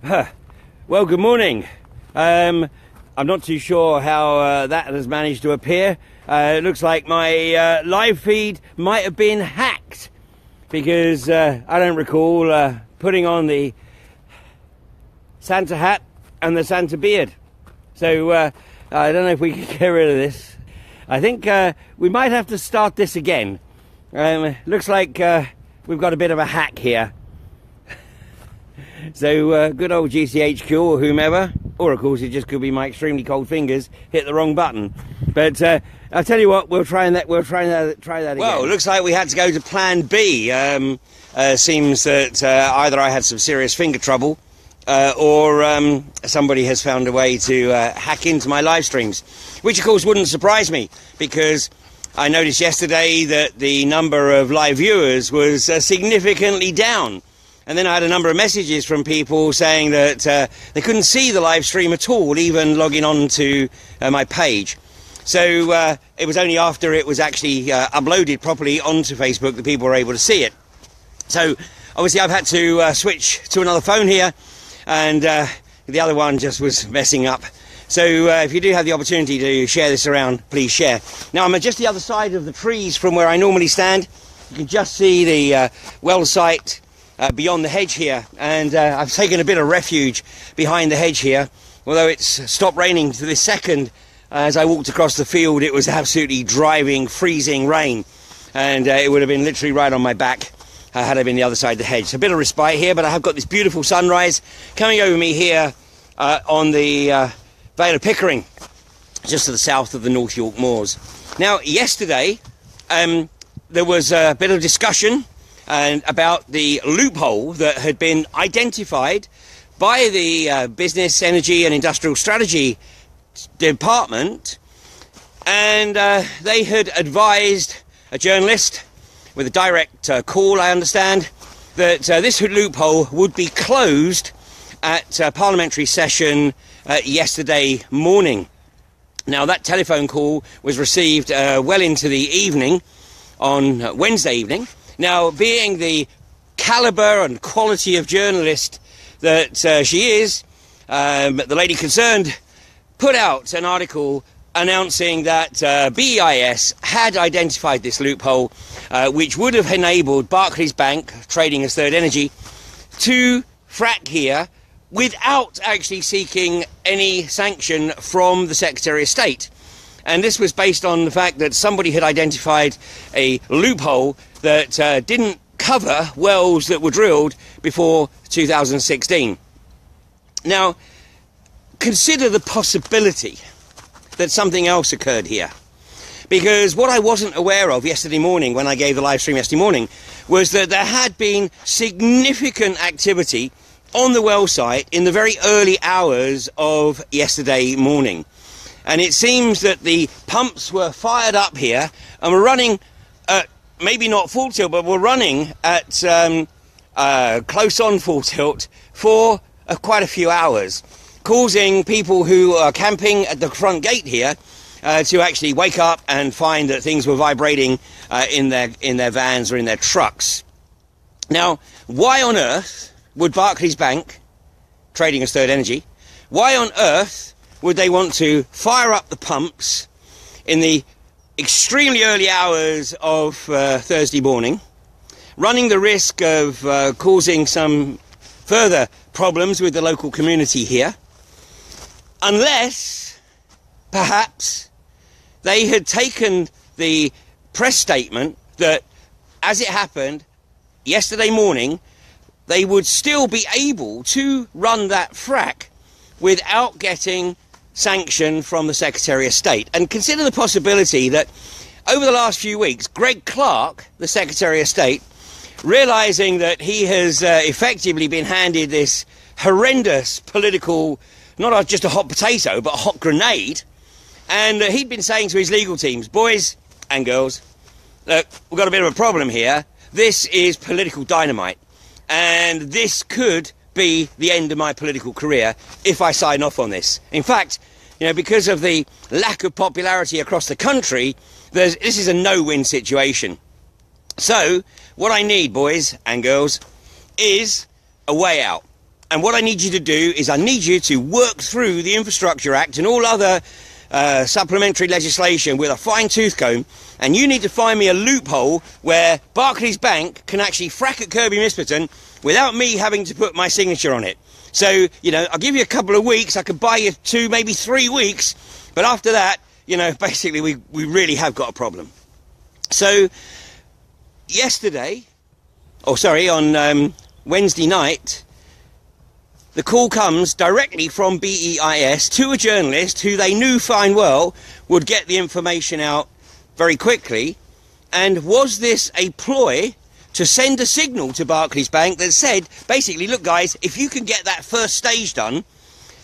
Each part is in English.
Well, good morning. I'm not too sure how that has managed to appear. It looks like my live feed might have been hacked because I don't recall putting on the Santa hat and the Santa beard. So I don't know if we can get rid of this. I think we might have to start this again. Looks like we've got a bit of a hack here. So good old GCHQ or whomever, or of course it just could be my extremely cold fingers hit the wrong button. But I'll tell you what, we'll try that again. Well, it looks like we had to go to plan B. Seems that either I had some serious finger trouble or somebody has found a way to hack into my live streams, which of course wouldn't surprise me because I noticed yesterday that the number of live viewers was significantly down. And then I had a number of messages from people saying that they couldn't see the live stream at all, even logging on to my page. So it was only after it was actually uploaded properly onto Facebook that people were able to see it. So obviously I've had to switch to another phone here, and the other one just was messing up. So if you do have the opportunity to share this around, please share. Now I'm just the other side of the trees from where I normally stand. You can just see the well site beyond the hedge here, and I've taken a bit of refuge behind the hedge here. Although it's stopped raining to this second, as I walked across the field it was absolutely driving, freezing rain, and it would have been literally right on my back had I been the other side of the hedge. So a bit of respite here, but I have got this beautiful sunrise coming over me here on the Vale of Pickering, just to the south of the North York Moors. Now yesterday there was a bit of discussion about the loophole that had been identified by the Business, Energy and Industrial Strategy Department, and they had advised a journalist with a direct call, I understand, that this loophole would be closed at parliamentary session yesterday morning. Now that telephone call was received well into the evening on Wednesday evening. Now, being the calibre and quality of journalist that she is, the lady concerned put out an article announcing that BEIS had identified this loophole, which would have enabled Barclays Bank, trading as Third Energy, to frack here without actually seeking any sanction from the Secretary of State. And this was based on the fact that somebody had identified a loophole that didn't cover wells that were drilled before 2016. Now, consider the possibility that something else occurred here. Because what I wasn't aware of yesterday morning when I gave the live stream yesterday morning was that there had been significant activity on the well site in the very early hours of yesterday morning. And it seems that the pumps were fired up here and were running at maybe not full tilt, but were running at close on full tilt for quite a few hours, causing people who are camping at the front gate here to actually wake up and find that things were vibrating in their vans or in their trucks. Now, why on earth would Barclays Bank, trading as Third Energy, why on earth would they want to fire up the pumps in the extremely early hours of Thursday morning, running the risk of causing some further problems with the local community here, unless perhaps they had taken the press statement that, as it happened yesterday morning, they would still be able to run that frack without getting sanction from the Secretary of State. And consider the possibility that over the last few weeks, Greg Clarke, the Secretary of State, realising that he has effectively been handed this horrendous political, not just a hot potato, but a hot grenade, and he'd been saying to his legal teams, boys and girls, look, we've got a bit of a problem here. This is political dynamite, and this could be the end of my political career if I sign off on this. In fact, you know, because of the lack of popularity across the country, this is a no-win situation. So what I need, boys and girls, is a way out. And what I need you to do is I need you to work through the Infrastructure Act and all other supplementary legislation with a fine-tooth comb, and you need to find me a loophole where Barclays Bank can actually frack at Kirby Misperton without me having to put my signature on it. So, you know, I'll give you a couple of weeks, I could buy you 2, maybe 3 weeks, but after that, you know, basically we really have got a problem. So, on Wednesday night, the call comes directly from BEIS to a journalist who they knew fine well would get the information out very quickly. And was this a ploy to send a signal to Barclays Bank that said, basically, look guys, if you can get that first stage done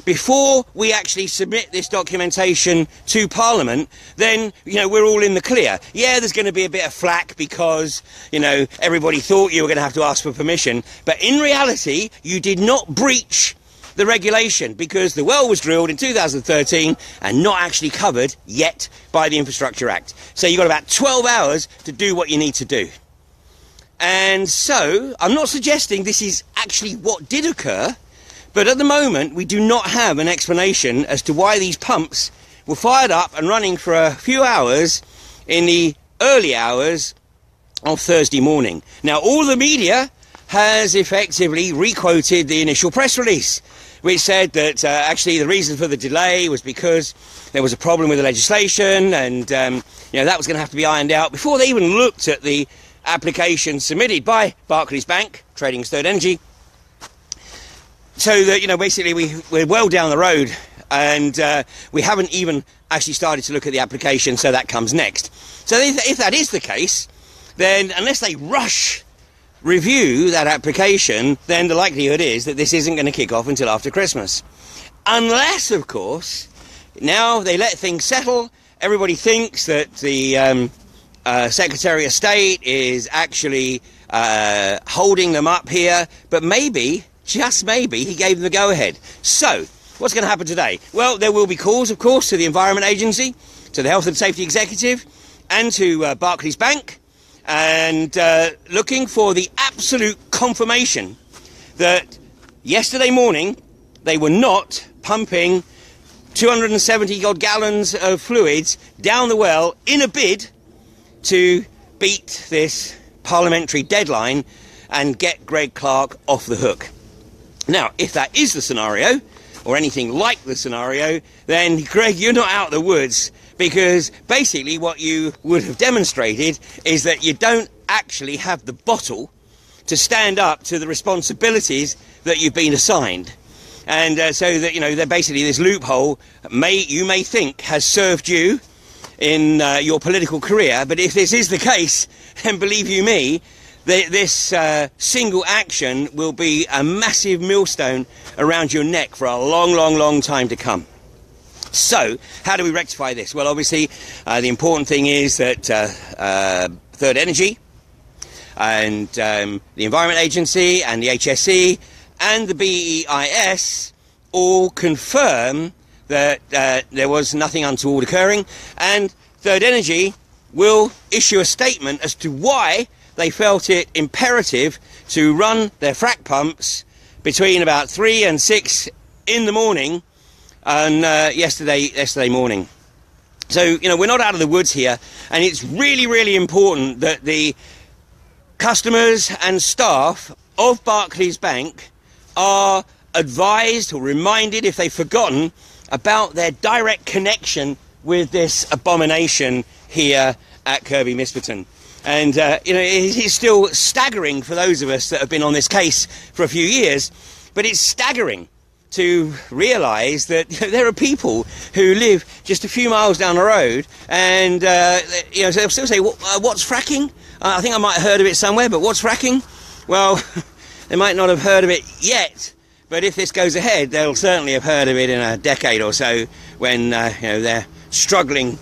before we actually submit this documentation to Parliament, then, you know, we're all in the clear. Yeah, there's going to be a bit of flack because, you know, everybody thought you were going to have to ask for permission. But in reality, you did not breach the regulation because the well was drilled in 2013 and not actually covered yet by the Infrastructure Act. So you've got about 12 hours to do what you need to do. And so, I'm not suggesting this is actually what did occur, but at the moment, we do not have an explanation as to why these pumps were fired up and running for a few hours in the early hours of Thursday morning. Now, all the media has effectively re-quoted the initial press release, which said that actually the reason for the delay was because there was a problem with the legislation and, you know, that was going to have to be ironed out before they even looked at the application submitted by Barclays Bank, trading as Third Energy. So that, you know, basically we're well down the road and we haven't even actually started to look at the application, so that comes next. So if that is the case, then unless they rush review that application, then the likelihood is that this isn't going to kick off until after Christmas. Unless, of course, now they let things settle, everybody thinks that the Secretary of State is actually holding them up here, but maybe, just maybe, he gave them the go-ahead. So, what's going to happen today? Well, there will be calls, of course, to the Environment Agency, to the Health and Safety Executive, and to Barclays Bank, and looking for the absolute confirmation that yesterday morning they were not pumping 270 odd gallons of fluids down the well in a bid to beat this parliamentary deadline and get Greg Clarke off the hook. Now, if that is the scenario, or anything like the scenario, then, Greg, you're not out of the woods, because basically what you would have demonstrated is that you don't actually have the bottle to stand up to the responsibilities that you've been assigned. And so that, you know, that basically this loophole you may think has served you in your political career, but if this is the case, then believe you me, this single action will be a massive millstone around your neck for a long, long, long time to come. So, how do we rectify this? Well, obviously, the important thing is that Third Energy and the Environment Agency and the HSE and the BEIS all confirm that there was nothing untoward occurring, and Third Energy will issue a statement as to why they felt it imperative to run their frack pumps between about 3 and 6 in the morning on yesterday morning. So, you know, we're not out of the woods here, and it's really, really important that the customers and staff of Barclays Bank are advised or reminded, if they've forgotten, about their direct connection with this abomination here at Kirby Misperton. And, you know, it is still staggering for those of us that have been on this case for a few years, but it's staggering to realise that there are people who live just a few miles down the road and, you know, they'll still say, what's fracking? I think I might have heard of it somewhere, but what's fracking? Well, they might not have heard of it yet, but if this goes ahead, they'll certainly have heard of it in a decade or so when, you know, they're struggling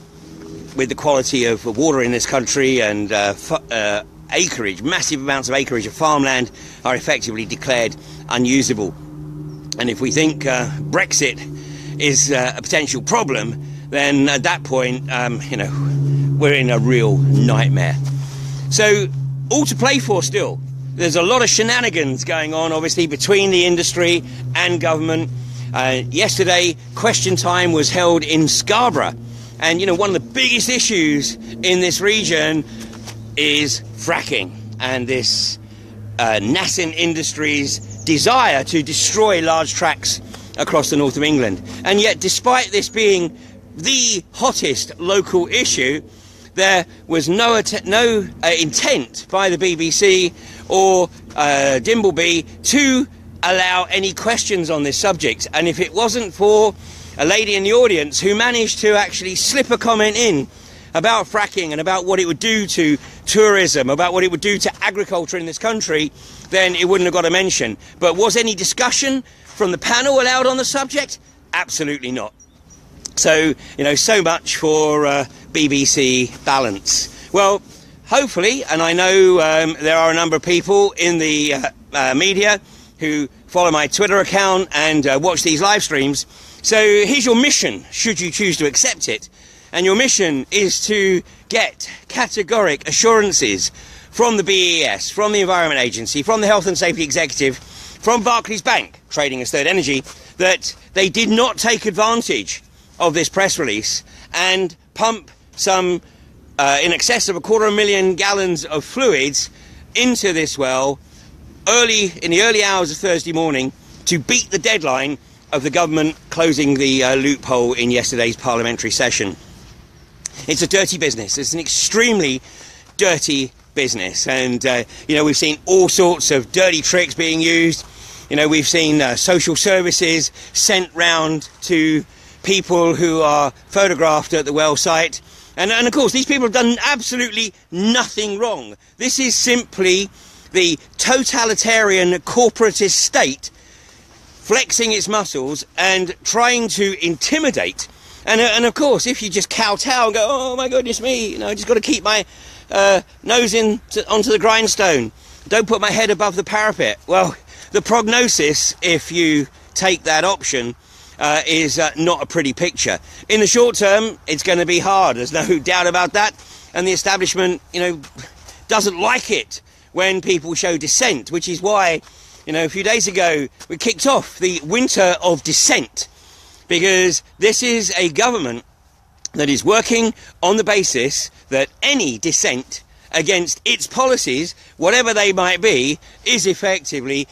with the quality of water in this country, and acreage, massive amounts of acreage of farmland are effectively declared unusable. And if we think Brexit is a potential problem, then at that point, you know, we're in a real nightmare. So, all to play for still. there's a lot of shenanigans going on, obviously, between the industry and government. Yesterday, question time was held in Scarborough. And, you know, one of the biggest issues in this region is fracking and this nascent industry's desire to destroy large tracts across the north of England. And yet, despite this being the hottest local issue, there was no intent by the BBC or Dimbleby to allow any questions on this subject. And if it wasn't for a lady in the audience who managed to actually slip a comment in about fracking and about what it would do to tourism, about what it would do to agriculture in this country, then it wouldn't have got a mention. But was any discussion from the panel allowed on the subject? Absolutely not. So, you know, so much for BBC balance. Well, hopefully, and I know there are a number of people in the media who follow my Twitter account and watch these live streams. So here's your mission, should you choose to accept it. And your mission is to get categoric assurances from the BES, from the Environment Agency, from the Health and Safety Executive, from Barclays Bank, trading as Third Energy, that they did not take advantage of this press release and pump some in excess of 250,000 gallons of fluids into this well in the early hours of Thursday morning to beat the deadline of the government closing the loophole in yesterday's parliamentary session. It's a dirty business. It's an extremely dirty business. And, you know, we've seen all sorts of dirty tricks being used. You know, we've seen social services sent round to people who are photographed at the well site. And of course, these people have done absolutely nothing wrong. This is simply the totalitarian corporatist state flexing its muscles and trying to intimidate. And of course, if you just kowtow and go, oh my goodness me, you know, I just got to keep my nose onto the grindstone, don't put my head above the parapet. Well, the prognosis, if you take that option, is not a pretty picture. In the short term, it's going to be hard. There's no doubt about that. And the establishment, you know, doesn't like it when people show dissent, which is why, you know, a few days ago we kicked off the winter of dissent, because this is a government that is working on the basis that any dissent against its policies, whatever they might be, is effectively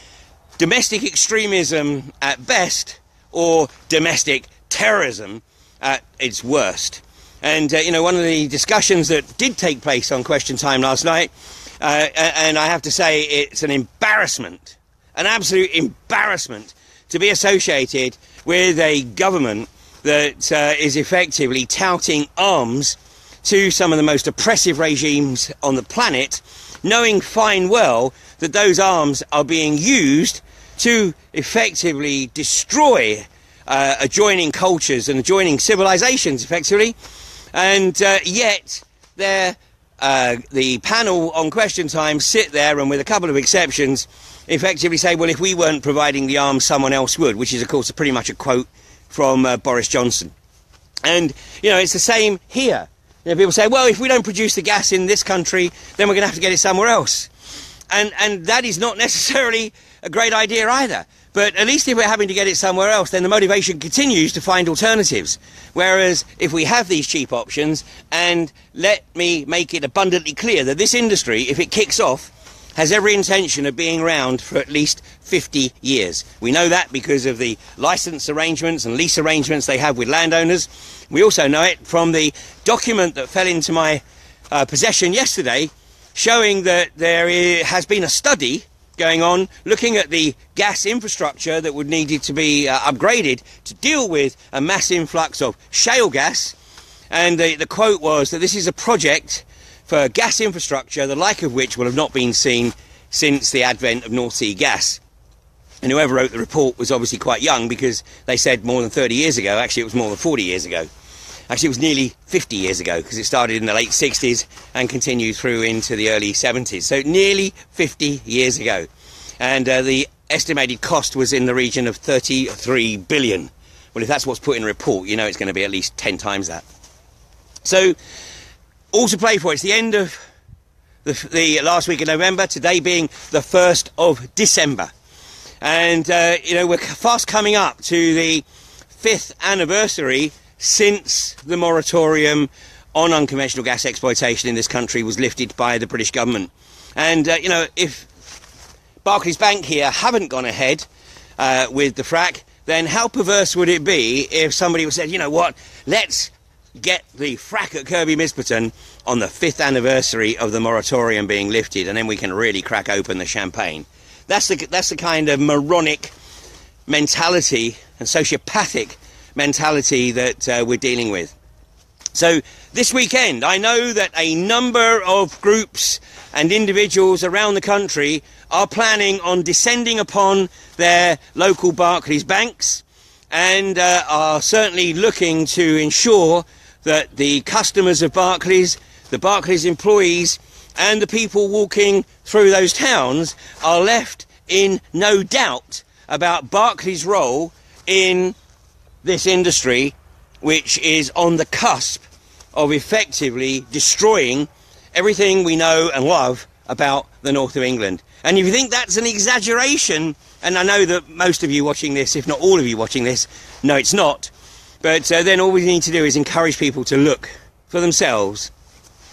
domestic extremism at best or domestic terrorism at its worst. And, you know, one of the discussions that did take place on Question Time last night, and I have to say it's an embarrassment, an absolute embarrassment to be associated with a government that is effectively touting arms to some of the most oppressive regimes on the planet, knowing fine well that those arms are being used to effectively destroy adjoining cultures and adjoining civilizations, effectively. And yet the panel on Question Time sit there and, with a couple of exceptions, effectively say, well, if we weren't providing the arms, someone else would, which is, of course, pretty much a quote from Boris Johnson. And, you know, it's the same here. You know, people say, well, if we don't produce the gas in this country, then we're going to have to get it somewhere else. And that is not necessarily a great idea either. But at least if we're having to get it somewhere else, then the motivation continues to find alternatives. Whereas if we have these cheap options, and let me make it abundantly clear that this industry, if it kicks off, has every intention of being around for at least 50 years. We know that because of the license arrangements and lease arrangements they have with landowners. We also know it from the document that fell into my possession yesterday, showing that there has been a study going on looking at the gas infrastructure that would need to be upgraded to deal with a mass influx of shale gas. And the quote was that this is a project for gas infrastructure, the like of which will have not been seen since the advent of North Sea gas. And whoever wrote the report was obviously quite young, because they said more than 30 years ago. Actually, it was more than 40 years ago. Actually, it was nearly 50 years ago, because it started in the late 60s and continued through into the early 70s. So nearly 50 years ago. And the estimated cost was in the region of 33 billion. Well, if that's what's put in a report, you know it's going to be at least 10 times that. So, all to play for. It's the end of the last week of November, today being the 1st of December. And, you know, we're fast coming up to the 5th anniversary since the moratorium on unconventional gas exploitation in this country was lifted by the British government. And, you know, if Barclays Bank here haven't gone ahead with the FRACK, then how perverse would it be if somebody said, you know what, let's get the FRACK at Kirby Misperton on the 5th anniversary of the moratorium being lifted, and then we can really crack open the champagne. That's the kind of moronic mentality and sociopathic mentality that we're dealing with. So this weekend, I know that a number of groups and individuals around the country are planning on descending upon their local Barclays banks and are certainly looking to ensure that the customers of Barclays, the Barclays employees and the people walking through those towns are left in no doubt about Barclays' role in this industry, which is on the cusp of effectively destroying everything we know and love about the north of England. And if you think that's an exaggeration, and I know that most of you watching this, if not all of you watching this, no it's not, but then all we need to do is encourage people to look for themselves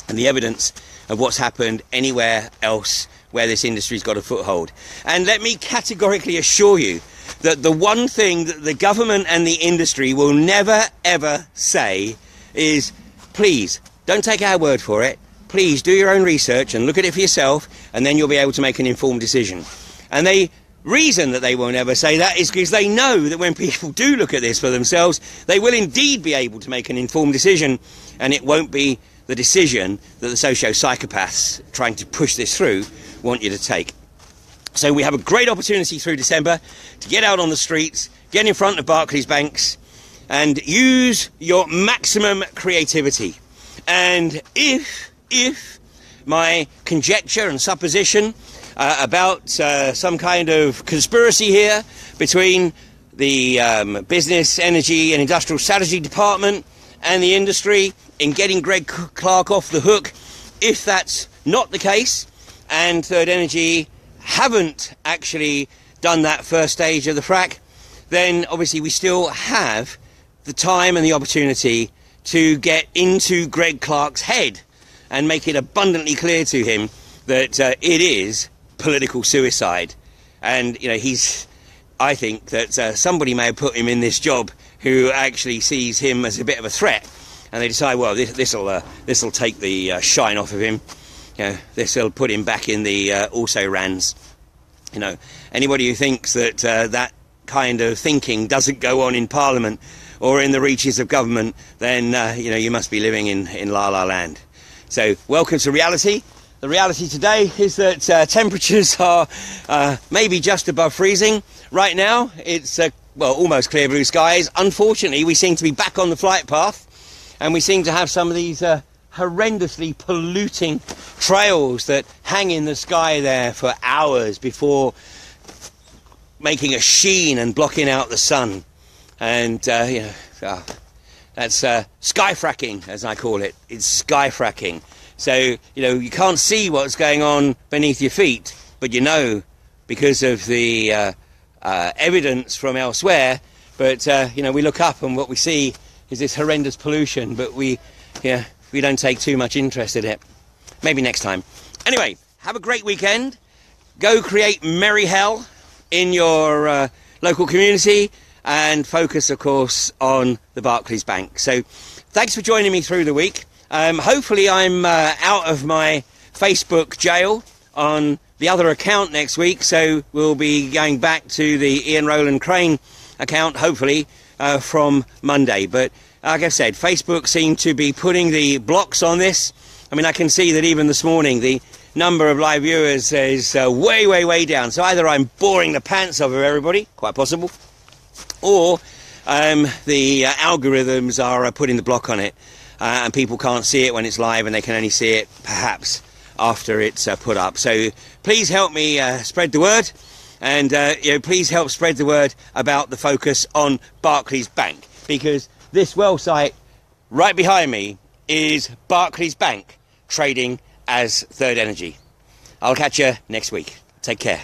and the evidence of what's happened anywhere else where this industry's got a foothold. And let me categorically assure you that the one thing that the government and the industry will never ever say is, please, don't take our word for it. Please do your own research and look at it for yourself, and then you'll be able to make an informed decision. And the reason that they will never say that is because they know that when people do look at this for themselves, they will indeed be able to make an informed decision, and it won't be the decision that the socio-psychopaths trying to push this through want you to take. So we have a great opportunity through December to get out on the streets, get in front of Barclays banks, and use your maximum creativity. And if my conjecture and supposition about some kind of conspiracy here between the Business, Energy and Industrial Strategy Department and the industry in getting Greg Clarke off the hook, if that's not the case, and Third Energy haven't actually done that first stage of the FRACK, then obviously we still have the time and the opportunity to get into Greg Clarke's head and make it abundantly clear to him that it is political suicide. And, you know, I think that somebody may have put him in this job who actually sees him as a bit of a threat, and they decide, well, this'll take the shine off of him. You know, this will put him back in the also-rans. You know, anybody who thinks that that kind of thinking doesn't go on in Parliament or in the reaches of government, then, you know, you must be living in La La Land. So, welcome to reality. The reality today is that temperatures are maybe just above freezing. Right now, it's, well, almost clear blue skies. Unfortunately, we seem to be back on the flight path, and we seem to have some of these horrendously polluting trails that hang in the sky there for hours before making a sheen and blocking out the sun. And you know, that's sky fracking, as I call it. It's sky fracking. So, you know, you can't see what's going on beneath your feet, but you know because of the evidence from elsewhere. But you know, we look up and what we see is this horrendous pollution, but we don't take too much interest in it. Maybe next time. Anyway, have a great weekend. Go create merry hell in your local community, and focus, of course, on the Barclays Bank. So thanks for joining me through the week. Hopefully I'm out of my Facebook jail on the other account next week, so we'll be going back to the Ian Rowland Crane account, hopefully, from Monday. But like I said, Facebook seemed to be putting the blocks on this. I mean, I can see that even this morning the number of live viewers is way down. So either I'm boring the pants off of everybody, quite possible, or the algorithms are putting the block on it, and people can't see it when it's live, and they can only see it perhaps after it's put up. So please help me spread the word, and you know, please help spread the word about the focus on Barclays Bank, because this well site right behind me is Barclays Bank trading as third energy. I'll catch you next week. Take care.